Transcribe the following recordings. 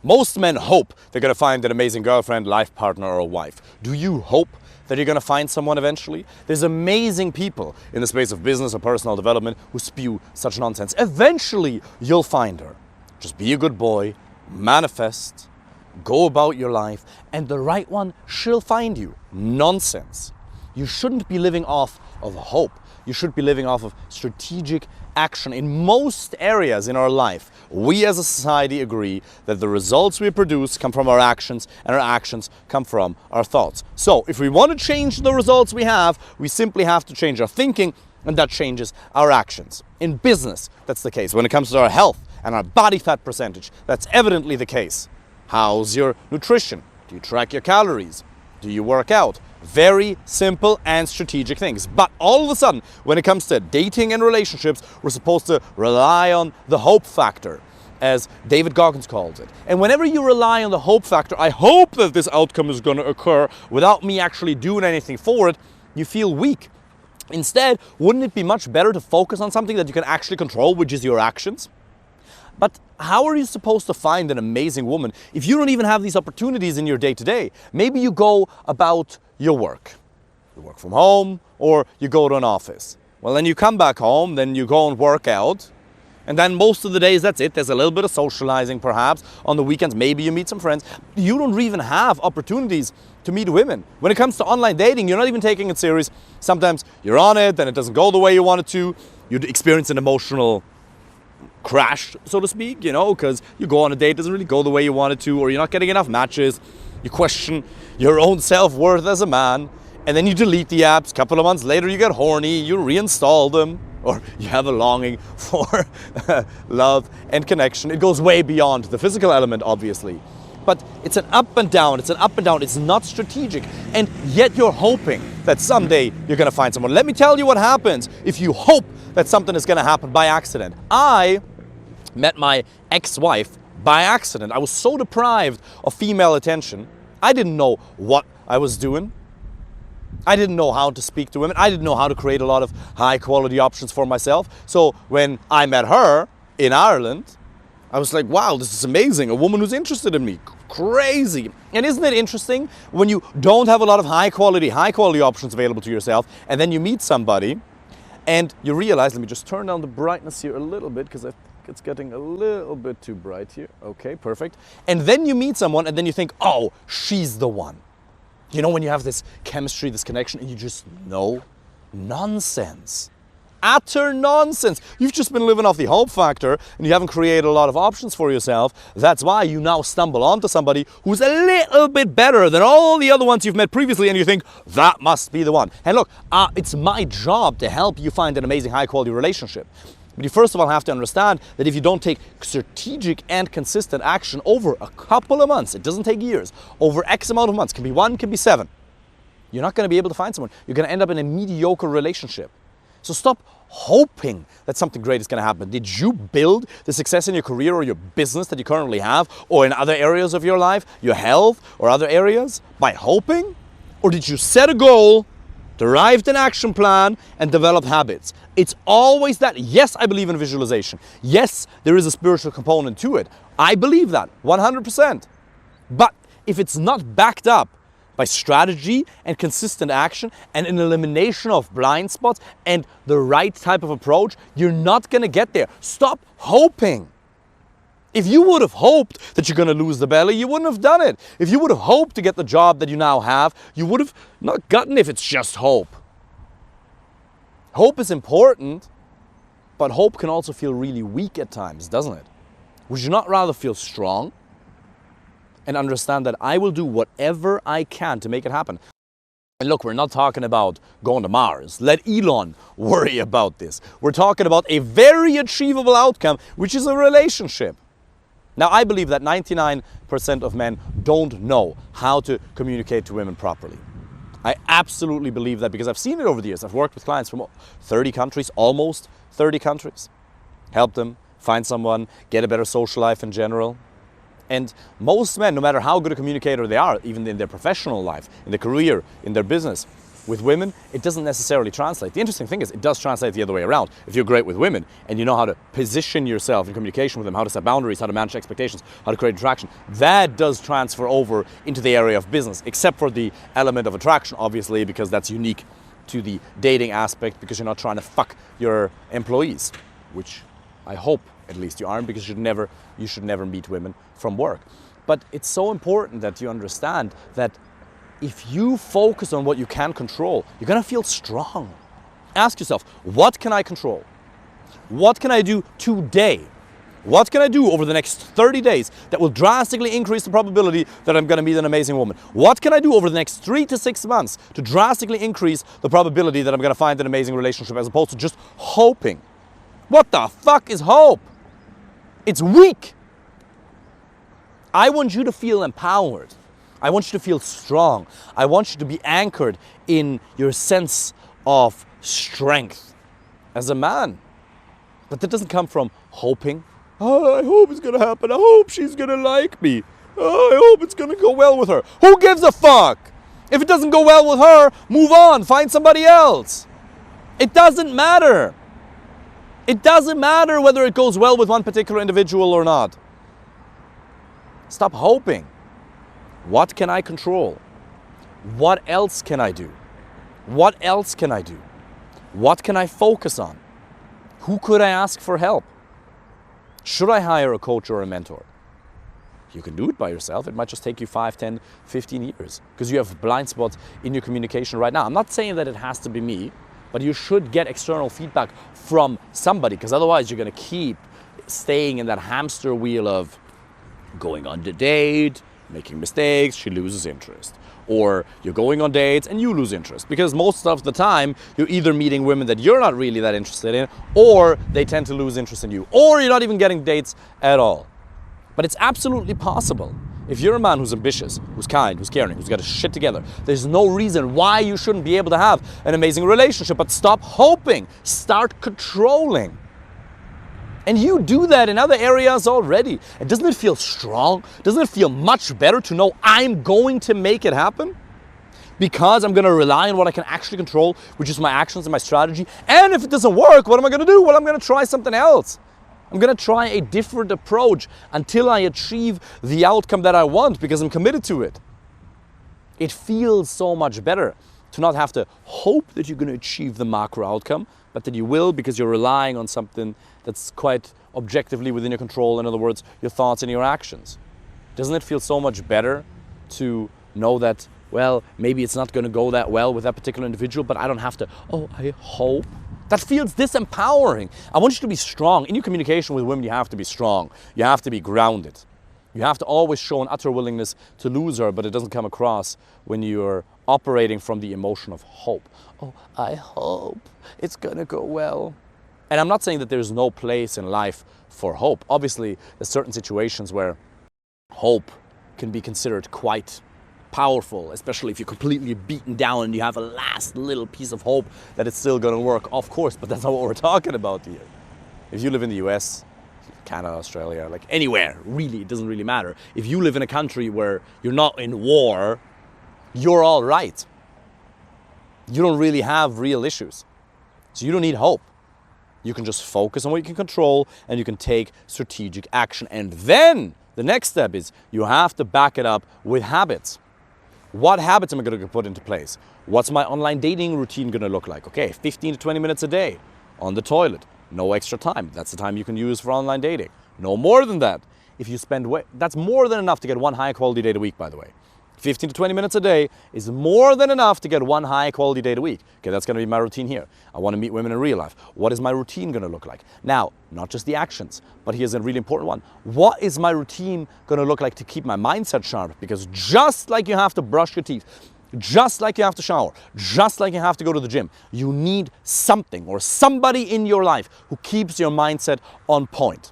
Most men hope they're going to find an amazing girlfriend, life partner, or a wife. Do you hope that you're going to find someone eventually? There's amazing people in the space of business or personal development who spew such nonsense. Eventually, you'll find her. Just be a good boy, manifest, go about your life, and the right one, she'll find you. Nonsense. You shouldn't be living off of hope. You should be living off of strategic action. In most areas in our life, we as a society agree that the results we produce come from our actions, and our actions come from our thoughts. So if we want to change the results we have, we simply have to change our thinking, and that changes our actions. In business, that's the case. When it comes to our health and our body fat percentage, that's evidently the case. How's your nutrition? Do you track your calories? Do you work out? Very simple and strategic things. But all of a sudden, when it comes to dating and relationships, we're supposed to rely on the hope factor, as David Goggins calls it. And whenever you rely on the hope factor, I hope that this outcome is going to occur without me actually doing anything for it, you feel weak. Instead, wouldn't it be much better to focus on something that you can actually control, which is your actions? But how are you supposed to find an amazing woman if you don't even have these opportunities in your day-to-day? Maybe you go about your work. You work from home, or you go to an office. Well, then you come back home, then you go and work out. And then most of the days, that's it. There's a little bit of socializing, perhaps. On the weekends, maybe you meet some friends. You don't even have opportunities to meet women. When it comes to online dating, you're not even taking it serious. Sometimes you're on it, then it doesn't go the way you want it to. You experience an emotional crash, so to speak, because you go on a date, it doesn't really go the way you want it to, or you're not getting enough matches. You question your own self-worth as a man, and then you delete the apps. A couple of months later, you get horny, you reinstall them, or you have a longing for love and connection. It goes way beyond the physical element, obviously. But it's an up and down, it's not strategic. And yet you're hoping that someday you're gonna find someone. Let me tell you what happens if you hope that something is gonna happen by accident. I met my ex-wife by accident. I was so deprived of female attention. I didn't know what I was doing. I didn't know how to speak to women. I didn't know how to create a lot of high quality options for myself. So when I met her in Ireland, I was like, wow, this is amazing. A woman who's interested in me. Crazy. And isn't it interesting when you don't have a lot of high quality options available to yourself, and then you meet somebody and you realize, let me just turn down the brightness here a little bit because I think it's getting a little bit too bright here. Okay, perfect. And then you meet someone and then you think, oh, she's the one. When you have this chemistry, this connection, and you just know, nonsense. Utter nonsense. You've just been living off the hope factor and you haven't created a lot of options for yourself. That's why you now stumble onto somebody who's a little bit better than all the other ones you've met previously, and you think, that must be the one. And look, it's my job to help you find an amazing high quality relationship. But you first of all have to understand that if you don't take strategic and consistent action over a couple of months, it doesn't take years, over X amount of months, can be 1, can be 7, you're not going to be able to find someone. You're going to end up in a mediocre relationship. So stop hoping that something great is going to happen. Did you build the success in your career or your business that you currently have, or in other areas of your life, your health or other areas, by hoping? Or did you set a goal, derived an action plan, and develop habits? It's always that. Yes, I believe in visualization. Yes, there is a spiritual component to it. I believe that 100%. But if it's not backed up by strategy and consistent action and an elimination of blind spots and the right type of approach, you're not going to get there. Stop hoping. If you would have hoped that you're going to lose the belly, you wouldn't have done it. If you would have hoped to get the job that you now have, you would have not gotten if it's just hope. Hope is important, but hope can also feel really weak at times, doesn't it? Would you not rather feel strong and understand that I will do whatever I can to make it happen? And look, we're not talking about going to Mars. Let Elon worry about this. We're talking about a very achievable outcome, which is a relationship. Now, I believe that 99% of men don't know how to communicate to women properly. I absolutely believe that because I've seen it over the years. I've worked with clients from 30 countries, almost 30 countries. Helped them find someone, get a better social life in general. And most men, no matter how good a communicator they are, even in their professional life, in their career, in their business, With women, it doesn't necessarily translate. The interesting thing is it does translate the other way around. If you're great with women and you know how to position yourself in communication with them, how to set boundaries, how to manage expectations, how to create attraction, that does transfer over into the area of business, except for the element of attraction, obviously, because that's unique to the dating aspect, because you're not trying to fuck your employees, which I hope at least you aren't, because you should never meet women from work. But it's so important that you understand that if you focus on what you can control, you're gonna feel strong. Ask yourself, what can I control? What can I do today? What can I do over the next 30 days that will drastically increase the probability that I'm gonna meet an amazing woman? What can I do over the next 3 to 6 months to drastically increase the probability that I'm gonna find an amazing relationship, as opposed to just hoping? What the fuck is hope? It's weak. I want you to feel empowered. I want you to feel strong. I want you to be anchored in your sense of strength as a man. But that doesn't come from hoping. Oh, I hope it's gonna happen. I hope she's gonna like me. Oh, I hope it's gonna go well with her. Who gives a fuck? If it doesn't go well with her, move on, find somebody else. It doesn't matter. It doesn't matter whether it goes well with one particular individual or not. Stop hoping. What can I control? What else can I do? What else can I do? What can I focus on? Who could I ask for help? Should I hire a coach or a mentor? You can do it by yourself. It might just take you 5, 10, 15 years because you have blind spots in your communication right now. I'm not saying that it has to be me, but you should get external feedback from somebody, because otherwise you're going to keep staying in that hamster wheel of going on the date, making mistakes, she loses interest. Or you're going on dates and you lose interest, because most of the time you're either meeting women that you're not really that interested in, or they tend to lose interest in you, or you're not even getting dates at all. But it's absolutely possible. If you're a man who's ambitious, who's kind, who's caring, who's got his shit together, there's no reason why you shouldn't be able to have an amazing relationship. But stop hoping, start controlling. And you do that in other areas already. And doesn't it feel strong? Doesn't it feel much better to know I'm going to make it happen? Because I'm going to rely on what I can actually control, which is my actions and my strategy. And if it doesn't work, what am I going to do? Well, I'm going to try something else. I'm going to try a different approach until I achieve the outcome that I want, because I'm committed to it. It feels so much better to not have to hope that you're going to achieve the macro outcome, but that you will, because you're relying on something that's quite objectively within your control. In other words, your thoughts and your actions. Doesn't it feel so much better to know that, well, maybe it's not going to go that well with that particular individual, but I don't have to, oh, I hope. That feels disempowering. I want you to be strong. In your communication with women, you have to be strong. You have to be grounded. You have to always show an utter willingness to lose her, but it doesn't come across when you're operating from the emotion of hope. Oh, I hope it's gonna go well. And I'm not saying that there's no place in life for hope. Obviously, there's certain situations where hope can be considered quite powerful, especially if you're completely beaten down and you have a last little piece of hope that it's still gonna work. Of course, but that's not what we're talking about here. If you live in the US, Canada, Australia, like anywhere, really, it doesn't really matter. If you live in a country where you're not in war, you're all right. You don't really have real issues. So you don't need hope. You can just focus on what you can control, and you can take strategic action. And then the next step is you have to back it up with habits. What habits am I going to put into place? What's my online dating routine going to look like? Okay, 15 to 20 minutes a day on the toilet. No extra time. That's the time you can use for online dating. No more than that. If you spend, that's more than enough to get one high quality date a week, by the way. 15 to 20 minutes a day is more than enough to get one high quality date a week. Okay, that's gonna be my routine here. I wanna meet women in real life. What is my routine gonna look like? Now, not just the actions, but here's a really important one. What is my routine gonna look like to keep my mindset sharp? Because just like you have to brush your teeth, just like you have to shower, just like you have to go to the gym, you need something or somebody in your life who keeps your mindset on point.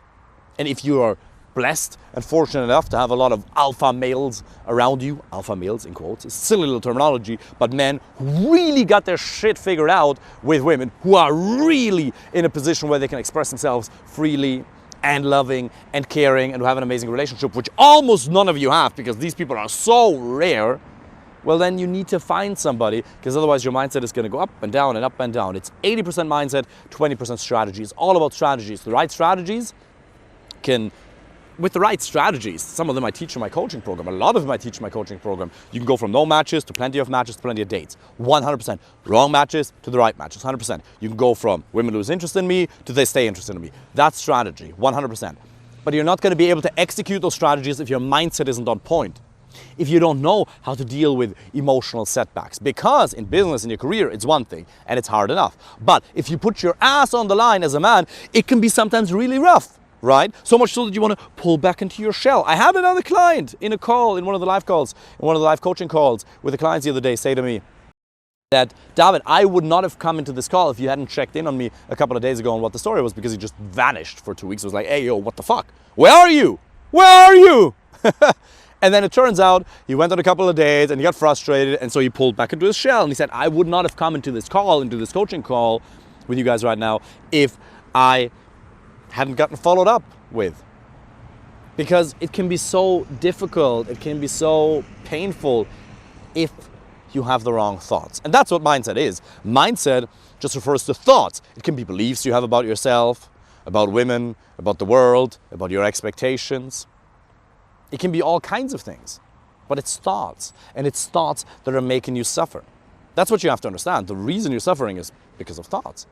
And if you are blessed and fortunate enough to have a lot of alpha males around you, alpha males in quotes, it's silly little terminology, but men who really got their shit figured out with women, who are really in a position where they can express themselves freely and loving and caring and who have an amazing relationship, which almost none of you have because these people are so rare. well then you need to find somebody, because otherwise your mindset is going to go up and down and up and down. It's 80% mindset, 20% strategy. It's all about strategies. The right strategies with the right strategies, some of them I teach in my coaching program, a lot of them I teach in my coaching program, you can go from no matches to plenty of matches to plenty of dates. 100%. Wrong matches to the right matches, 100%. You can go from women lose interest in me to they stay interested in me. That's strategy, 100%. But you're not going to be able to execute those strategies if your mindset isn't on point. If you don't know how to deal with emotional setbacks. Because in business, in your career, it's one thing and it's hard enough. But if you put your ass on the line as a man, it can be sometimes really rough. Right? So much so that you want to pull back into your shell. I had another client in a call, in one of the live calls, in one of the live coaching calls with the clients the other day say to me that, David, I would not have come into this call if you hadn't checked in on me a couple of days ago on what the story was, because he just vanished for 2 weeks. It was like, hey, yo, what the fuck? Where are you? Where are you? And then it turns out he went on a couple of days and he got frustrated, and so he pulled back into his shell and he said, I would not have come into this call, into this coaching call with you guys right now if I hadn't gotten followed up with. Because it can be so difficult, it can be so painful if you have the wrong thoughts. And that's what mindset is. Mindset just refers to thoughts. It can be beliefs you have about yourself, about women, about the world, about your expectations. It can be all kinds of things, but it's thoughts, and it's thoughts that are making you suffer. That's what you have to understand. The reason you're suffering is because of thoughts.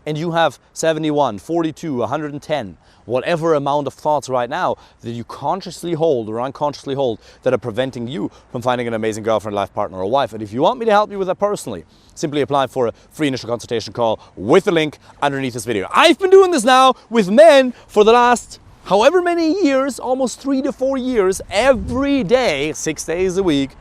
And you have 71, 42, 110, whatever amount of thoughts right now that you consciously hold or unconsciously hold that are preventing you from finding an amazing girlfriend, life partner, or wife. And if you want me to help you with that personally, simply apply for a free initial consultation call with the link underneath this video. I've been doing this now with men for the last however many years, almost 3 to 4 years, every day, 6 days a week,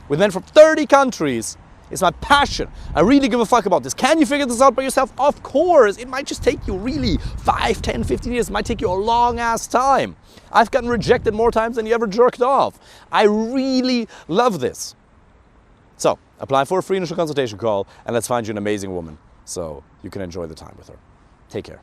with men from 30 countries. It's my passion. I really give a fuck about this. Can you figure this out by yourself? Of course. It might just take you really 5, 10, 15 years. It might take you a long ass time. I've gotten rejected more times than you ever jerked off. I really love this. So apply for a free initial consultation call and let's find you an amazing woman so you can enjoy the time with her. Take care.